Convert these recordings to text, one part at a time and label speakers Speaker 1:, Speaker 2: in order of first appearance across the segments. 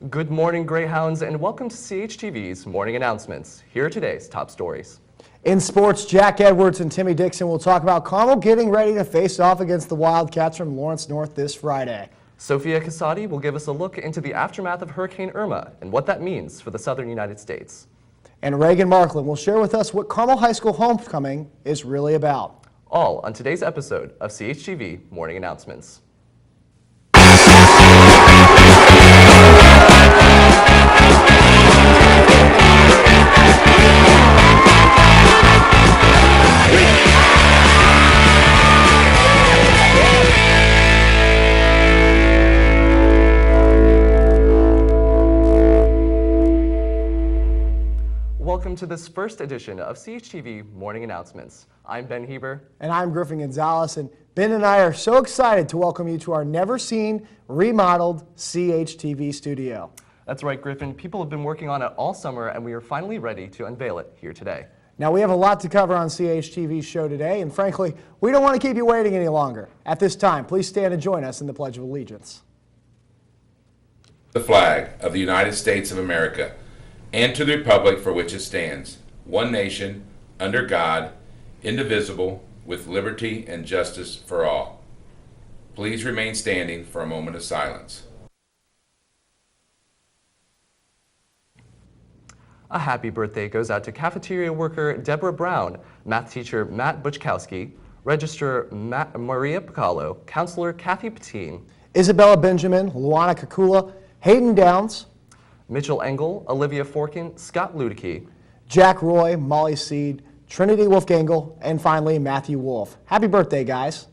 Speaker 1: Good morning, Greyhounds, and welcome to CHTV's Morning Announcements. Here are today's top stories.
Speaker 2: In sports, Jack Edwards and Timmy Dixon will talk about Carmel getting ready to face off against the Wildcats from Lawrence North this Friday.
Speaker 1: Sophia Casati will give us a look into the aftermath of Hurricane Irma and what that means for the southern United States.
Speaker 2: And Reagan Markland will share with us what Carmel High School homecoming is really about.
Speaker 1: All on today's episode of CHTV Morning Announcements. Welcome to this first edition of CHTV Morning Announcements. I'm Ben Heber.
Speaker 2: And I'm Griffin Gonzalez, and Ben and I are so excited to welcome you to our never-seen, remodeled CHTV studio.
Speaker 1: That's right, Griffin. People have been working on it all summer, and we are finally ready to unveil it here today.
Speaker 2: Now, we have a lot to cover on CHTV's show today, and frankly, we don't want to keep you waiting any longer. At this time, please stand and join us in the Pledge of Allegiance.
Speaker 3: The flag of the United States of America, and to the republic for which it stands, one nation, under God, indivisible, with liberty and justice for all. Please remain standing for a moment of silence.
Speaker 1: A happy birthday goes out to cafeteria worker Deborah Brown, math teacher Matt Butchkowski, registrar Maria Picallo, counselor Kathy Patine,
Speaker 2: Isabella Benjamin, Luana Kakula, Hayden Downs,
Speaker 1: Mitchell Engel, Olivia Forkin, Scott Ludicky,
Speaker 2: Jack Roy, Molly Seed, Trinity Wolfgangel, and finally Matthew Wolf. Happy birthday, guys.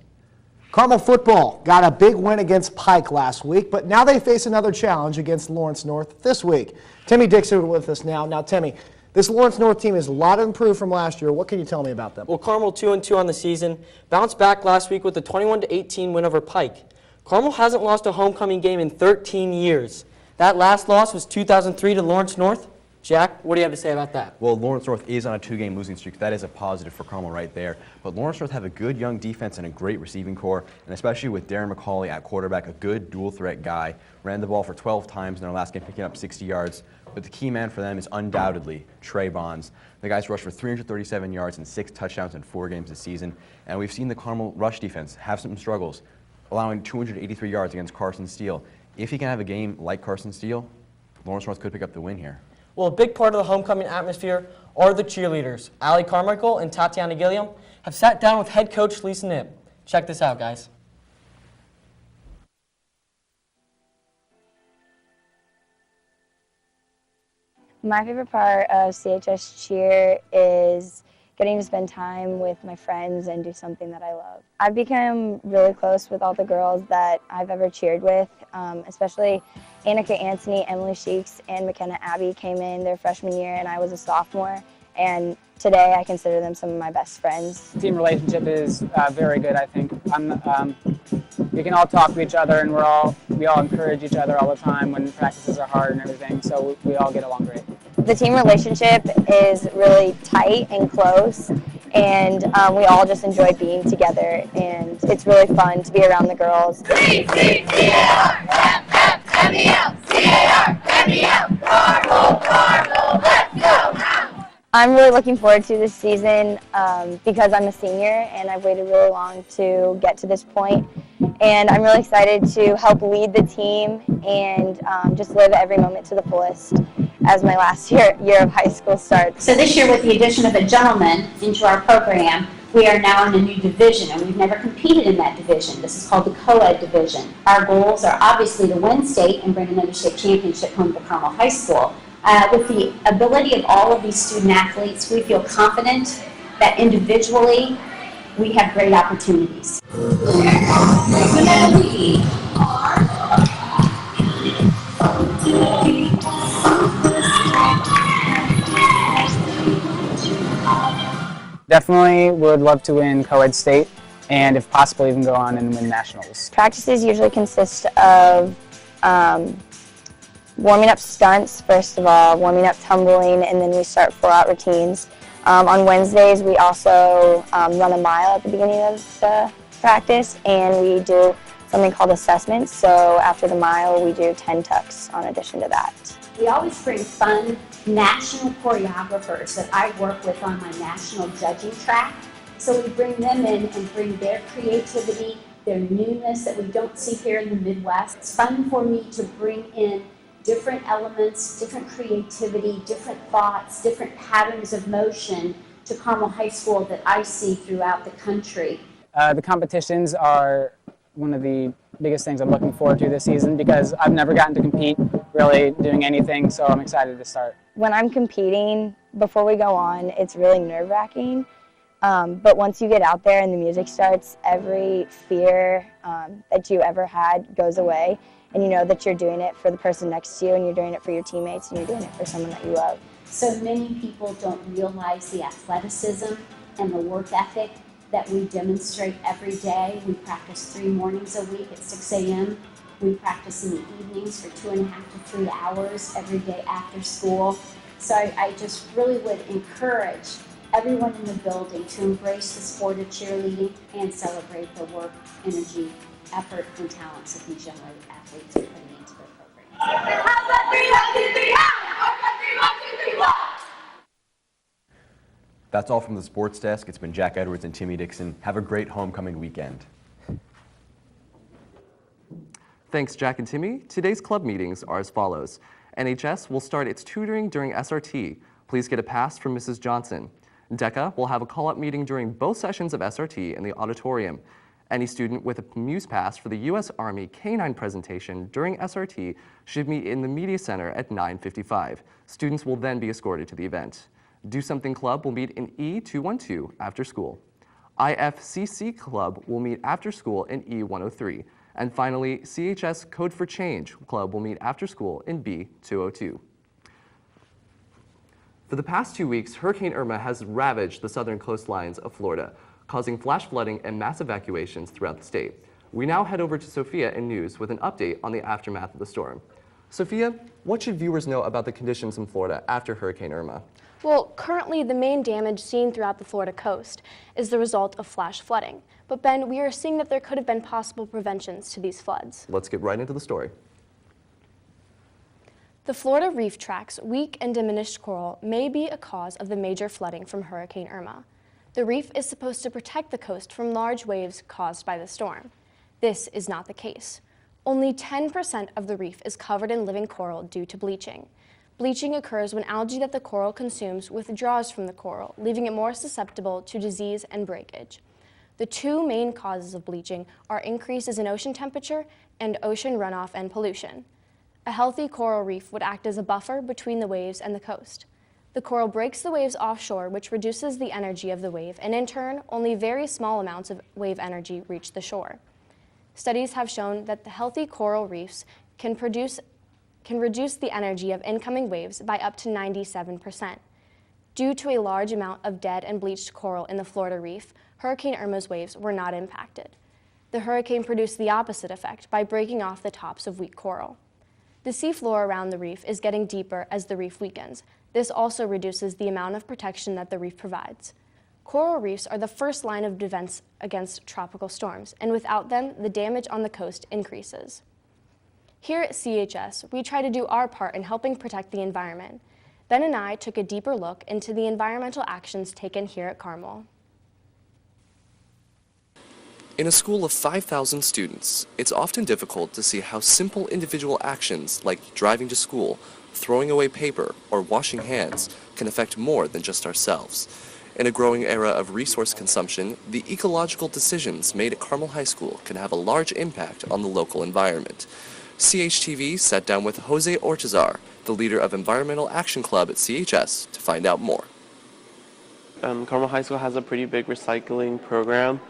Speaker 2: Carmel football got a big win against Pike last week, but now they face another challenge against Lawrence North this week. Timmy Dixon with us now. Now, Timmy, this Lawrence North team is a lot improved from last year. What can you tell me about them?
Speaker 4: Well, Carmel 2-2 on the season, bounced back last week with a 21-18 win over Pike. Carmel hasn't lost a homecoming game in 13 years. That last loss was 2003 to Lawrence North. Jack, what do you have to say about that?
Speaker 5: Well, Lawrence North is on a 2-game losing streak. That is a positive for Carmel right there. But Lawrence North have a good young defense and a great receiving core, and especially with Darren McCauley at quarterback, a good dual-threat guy. Ran the ball for 12 times in their last game, picking up 60 yards. But the key man for them is undoubtedly Trey Bonds. The guy's rushed for 337 yards and 6 touchdowns in 4 games this season. And we've seen the Carmel rush defense have some struggles, allowing 283 yards against Carson Steele. If he can have a game like Carson Steele, Lawrence North could pick up the win here.
Speaker 4: Well, a big part of the homecoming atmosphere are the cheerleaders. Allie Carmichael and Tatiana Gilliam have sat down with head coach Lisa Knipp. Check this out, guys.
Speaker 6: My favorite part of CHS cheer is getting to spend time with my friends and do something that I love. I've become really close with all the girls that I've ever cheered with, especially Annika Anthony, Emily Sheeks, and McKenna Abbey came in their freshman year, and I was a sophomore. And today I consider them some of my best friends.
Speaker 7: Team relationship is very good, I think. We can all talk to each other, and we all encourage each other all the time when practices are hard and everything, so we all get along great.
Speaker 6: The team relationship is really tight and close, and we all just enjoy being together, and it's really fun to be around the girls. I'm really looking forward to this season because I'm a senior and I've waited really long to get to this point. And I'm really excited to help lead the team and just live every moment to the fullest as my last year of high school starts.
Speaker 8: So this year, with the addition of a gentleman into our program, we are now in a new division, and we've never competed in that division. This is called the co-ed division. Our goals are obviously to win state and bring another state championship home to Carmel High School. With the ability of all of these student athletes, we feel confident that individually we have great opportunities.
Speaker 7: Definitely would love to win co-ed state, and if possible even go on and win nationals.
Speaker 6: Practices usually consist of warming up stunts, first of all, warming up tumbling, and then we start 4-out routines. On Wednesdays, we also run a mile at the beginning of the practice, and we do something called assessments. So after the mile, we do 10 tucks on addition to that.
Speaker 8: We always bring fun national choreographers that I work with on my national judging track. So we bring them in and bring their creativity, their newness that we don't see here in the Midwest. It's fun for me to bring in different elements, different creativity, different thoughts, different patterns of motion to Carmel High School that I see throughout the country.
Speaker 7: The competitions are one of the biggest things I'm looking forward to this season because I've never gotten to compete really doing anything, so I'm excited to start.
Speaker 6: When I'm competing, before we go on, it's really nerve-wracking. But once you get out there and the music starts, every fear that you ever had goes away. And you know that you're doing it for the person next to you, and you're doing it for your teammates, and you're doing it for someone that you love.
Speaker 8: So many people don't realize the athleticism and the work ethic that we demonstrate every day. We practice 3 mornings a week at 6 a.m. We practice in the evenings for 2.5 to 3 hours every day after school. So I just really would encourage everyone in the building to embrace the sport of cheerleading and celebrate the work, energy, effort, and talents that these young athletes are putting into their program.
Speaker 5: That's all from the sports desk. It's been Jack Edwards and Timmy Dixon. Have a great homecoming weekend.
Speaker 1: Thanks, Jack and Timmy. Today's club meetings are as follows. NHS will start its tutoring during SRT. Please get a pass from Mrs. Johnson. DECA will have a call-up meeting during both sessions of SRT in the auditorium. Any student with a Muse Pass for the U.S. Army K-9 presentation during SRT should meet in the Media Center at 9:55. Students will then be escorted to the event. Do Something Club will meet in E212 after school. IFCC Club will meet after school in E103. And finally, CHS Code for Change Club will meet after school in B202. For the past 2 weeks, Hurricane Irma has ravaged the southern coastlines of Florida, causing flash flooding and mass evacuations throughout the state. We now head over to Sophia in news with an update on the aftermath of the storm. Sophia, what should viewers know about the conditions in Florida after Hurricane Irma?
Speaker 9: Well, currently the main damage seen throughout the Florida coast is the result of flash flooding. But Ben, we are seeing that there could have been possible preventions to these floods.
Speaker 1: Let's get right into the story.
Speaker 9: The Florida reef tract's weak and diminished coral may be a cause of the major flooding from Hurricane Irma. The reef is supposed to protect the coast from large waves caused by the storm. This is not the case. Only 10% of the reef is covered in living coral due to bleaching. Bleaching occurs when algae that the coral consumes withdraws from the coral, leaving it more susceptible to disease and breakage. The 2 main causes of bleaching are increases in ocean temperature and ocean runoff and pollution. A healthy coral reef would act as a buffer between the waves and the coast. The coral breaks the waves offshore, which reduces the energy of the wave, and in turn, only very small amounts of wave energy reach the shore. Studies have shown that the healthy coral reefs can reduce the energy of incoming waves by up to 97%. Due to a large amount of dead and bleached coral in the Florida reef, Hurricane Irma's waves were not impacted. The hurricane produced the opposite effect by breaking off the tops of weak coral. The seafloor around the reef is getting deeper as the reef weakens. This also reduces the amount of protection that the reef provides. Coral reefs are the first line of defense against tropical storms, and without them, the damage on the coast increases. Here at CHS, we try to do our part in helping protect the environment. Ben and I took a deeper look into the environmental actions taken here at Carmel.
Speaker 1: In a school of 5,000 students, it's often difficult to see how simple individual actions like driving to school, throwing away paper, or washing hands can affect more than just ourselves. In a growing era of resource consumption, the ecological decisions made at Carmel High School can have a large impact on the local environment. CHTV sat down with Jose Ortizar, the leader of Environmental Action Club at CHS, to find out more.
Speaker 10: Carmel High School has a pretty big recycling program.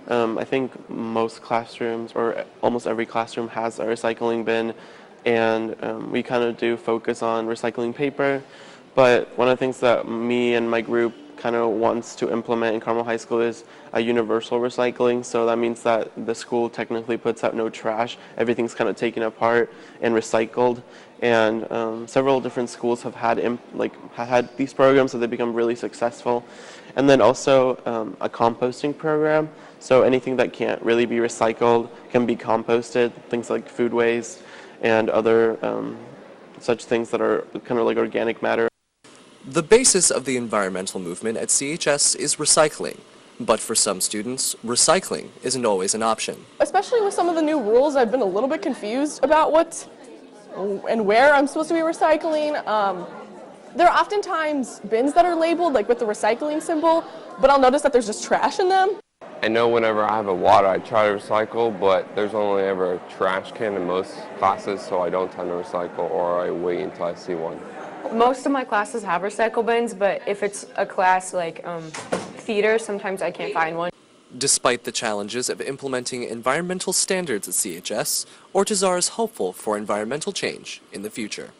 Speaker 10: I think most classrooms, or almost every classroom, has a recycling bin, and we kind of do focus on recycling paper. But one of the things that me and my group kind of wants to implement in Carmel High School is a universal recycling. So that means that the school technically puts out no trash. Everything's kind of taken apart and recycled. And several different schools have had these programs, so they become really successful. And then also a composting program. So anything that can't really be recycled can be composted, things like food waste and other such things that are kind of like organic matter.
Speaker 1: The basis of the environmental movement at CHS is recycling. But for some students, recycling isn't always an option.
Speaker 11: Especially with some of the new rules, I've been a little bit confused about what and where I'm supposed to be recycling. There are oftentimes bins that are labeled like with the recycling symbol, but I'll notice that there's just trash in them.
Speaker 12: I know whenever I have a water, I try to recycle, but there's only ever a trash can in most classes, so I don't tend to recycle, or I wait until I see one.
Speaker 13: Most of my classes have recycle bins, but if it's a class like theater, sometimes I can't find one.
Speaker 1: Despite the challenges of implementing environmental standards at CHS, Ortizar is hopeful for environmental change in the future.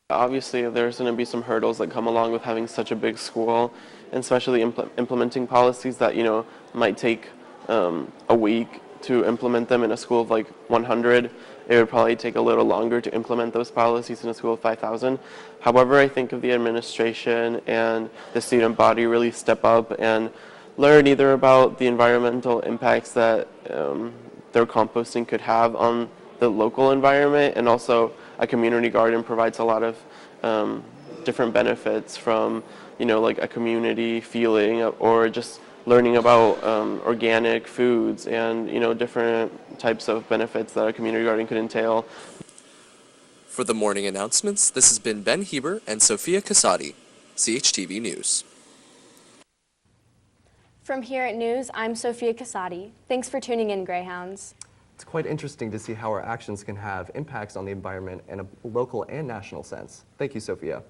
Speaker 10: Obviously, there's going to be some hurdles that come along with having such a big school, and especially implementing policies that, might take a week to implement them in a school of like 100. It would probably take a little longer to implement those policies in a school of 5,000. However, I think if the administration and the student body really step up and learn either about the environmental impacts that their composting could have on the local environment, and also a community garden provides a lot of different benefits from, like a community feeling, or just learning about organic foods and, different types of benefits that a community garden could entail.
Speaker 1: For the morning announcements, this has been Ben Heber and Sophia Casati, CHTV News.
Speaker 9: From here at News, I'm Sophia Casati. Thanks for tuning in, Greyhounds.
Speaker 1: It's quite interesting to see how our actions can have impacts on the environment in a local and national sense. Thank you, Sophia.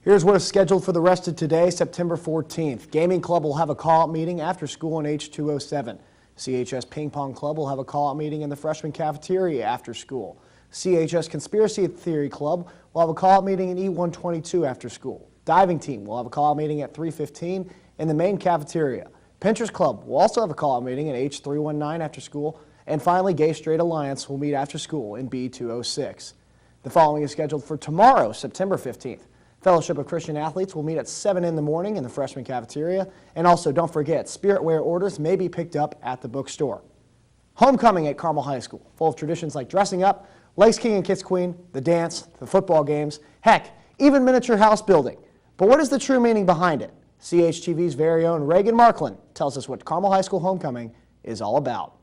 Speaker 2: Here's what is scheduled for the rest of today, September 14th. Gaming Club will have a call-out meeting after school in H207. CHS Ping Pong Club will have a call-out meeting in the freshman cafeteria after school. CHS Conspiracy Theory Club will have a call-out meeting in E122 after school. Diving Team will have a call-out meeting at 3:15 in the main cafeteria. Pinterest Club will also have a call-out meeting in H319 after school. And finally, Gay Straight Alliance will meet after school in B206. The following is scheduled for tomorrow, September 15th. Fellowship of Christian Athletes will meet at 7 in the morning in the freshman cafeteria. And also, don't forget, Spiritwear orders may be picked up at the bookstore. Homecoming at Carmel High School, full of traditions like dressing up, Lakes King and Kids Queen, the dance, the football games, heck, even miniature house building. But what is the true meaning behind it? CHTV's very own Reagan Markland tells us what Carmel High School Homecoming is all about.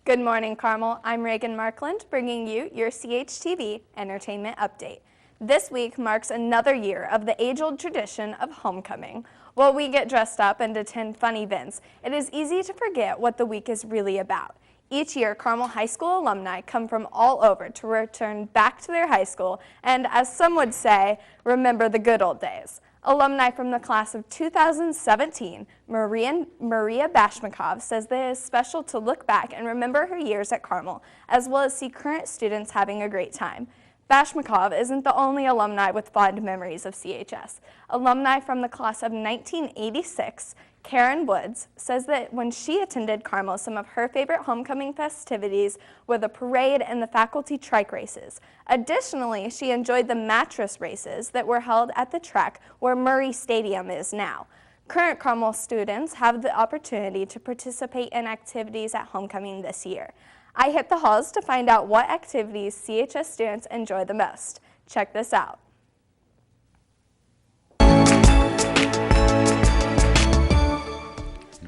Speaker 14: Good morning, Carmel. I'm Reagan Markland, bringing you your CHTV Entertainment Update. This week marks another year of the age-old tradition of homecoming. While we get dressed up and attend fun events, it is easy to forget what the week is really about. Each year, Carmel High School alumni come from all over to return back to their high school and, as some would say, remember the good old days. Alumni from the class of 2017, Maria Bashmakov, says that it is special to look back and remember her years at Carmel, as well as see current students having a great time. Bashmakov isn't the only alumni with fond memories of CHS. Alumni from the class of 1986, Karen Woods, says that when she attended Carmel, some of her favorite homecoming festivities were the parade and the faculty trike races. Additionally, she enjoyed the mattress races that were held at the track where Murray Stadium is now. Current Carmel students have the opportunity to participate in activities at homecoming this year. I hit the halls to find out what activities CHS students enjoy the most. Check this out.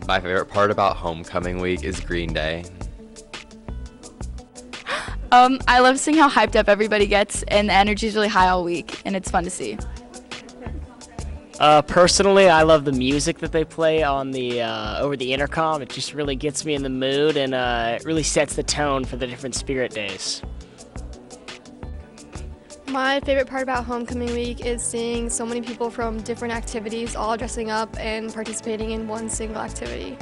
Speaker 15: My favorite part about homecoming week is Green Day.
Speaker 16: I love seeing how hyped up everybody gets, and the energy is really high all week, and it's fun to see.
Speaker 17: Personally, I love the music that they play on the over the intercom. It just really gets me in the mood, and it really sets the tone for the different spirit days.
Speaker 18: My favorite part about homecoming week is seeing so many people from different activities all dressing up and participating in one single activity.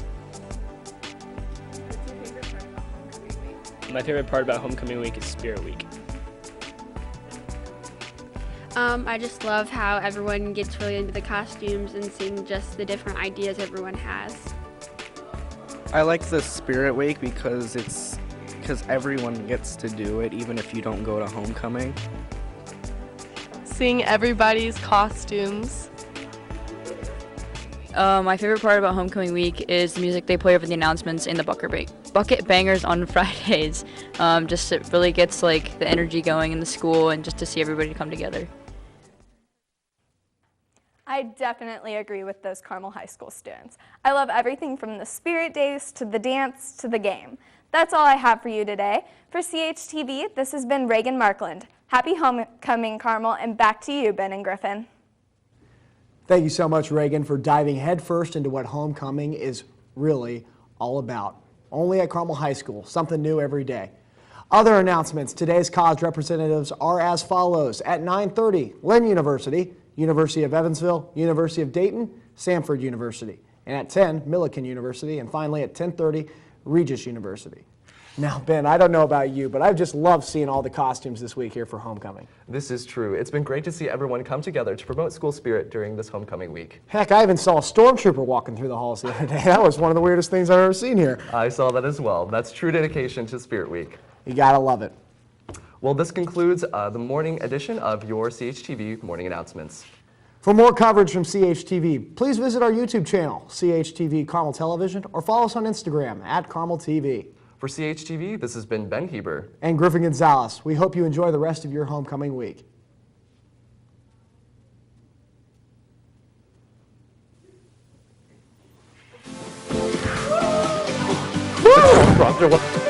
Speaker 17: My favorite part about homecoming week is Spirit Week.
Speaker 19: I just love how everyone gets really into the costumes and seeing just the different ideas everyone has.
Speaker 20: I like the Spirit Week because everyone gets to do it, even if you don't go to homecoming.
Speaker 21: Seeing everybody's costumes
Speaker 16: My favorite part about homecoming week is the music they play over the announcements and the bucket bangers on Fridays. Just it really gets like the energy going in the school and just to see everybody come together.
Speaker 14: I definitely agree with those Carmel High School students. I love everything from the spirit days to the dance to the game. That's all I have for you today. For CHTV, this has been Reagan Markland. Happy homecoming, Carmel, and back to you, Ben and Griffin.
Speaker 2: Thank you so much, Reagan, for diving headfirst into what homecoming is really all about. Only at Carmel High School, something new every day. Other announcements, today's college representatives are as follows. At 9:30, Lynn University, University of Evansville, University of Dayton, Samford University. And at 10, Millikan University. And finally at 10:30, Regis University. Now, Ben, I don't know about you, but I've just loved seeing all the costumes this week here for homecoming.
Speaker 1: This is true. It's been great to see everyone come together to promote school spirit during this homecoming week.
Speaker 2: Heck, I even saw a stormtrooper walking through the halls the other day. That was one of the weirdest things I've ever seen here.
Speaker 1: I saw that as well. That's true dedication to Spirit Week.
Speaker 2: You gotta love it.
Speaker 1: Well, this concludes the morning edition of your CHTV Morning Announcements.
Speaker 2: For more coverage from CHTV, please visit our YouTube channel, CHTV Carmel Television, or follow us on Instagram at Carmel TV.
Speaker 1: For CHTV, this has been Ben Heber
Speaker 2: and Griffin Gonzalez. We hope you enjoy the rest of your homecoming week.
Speaker 1: Woo!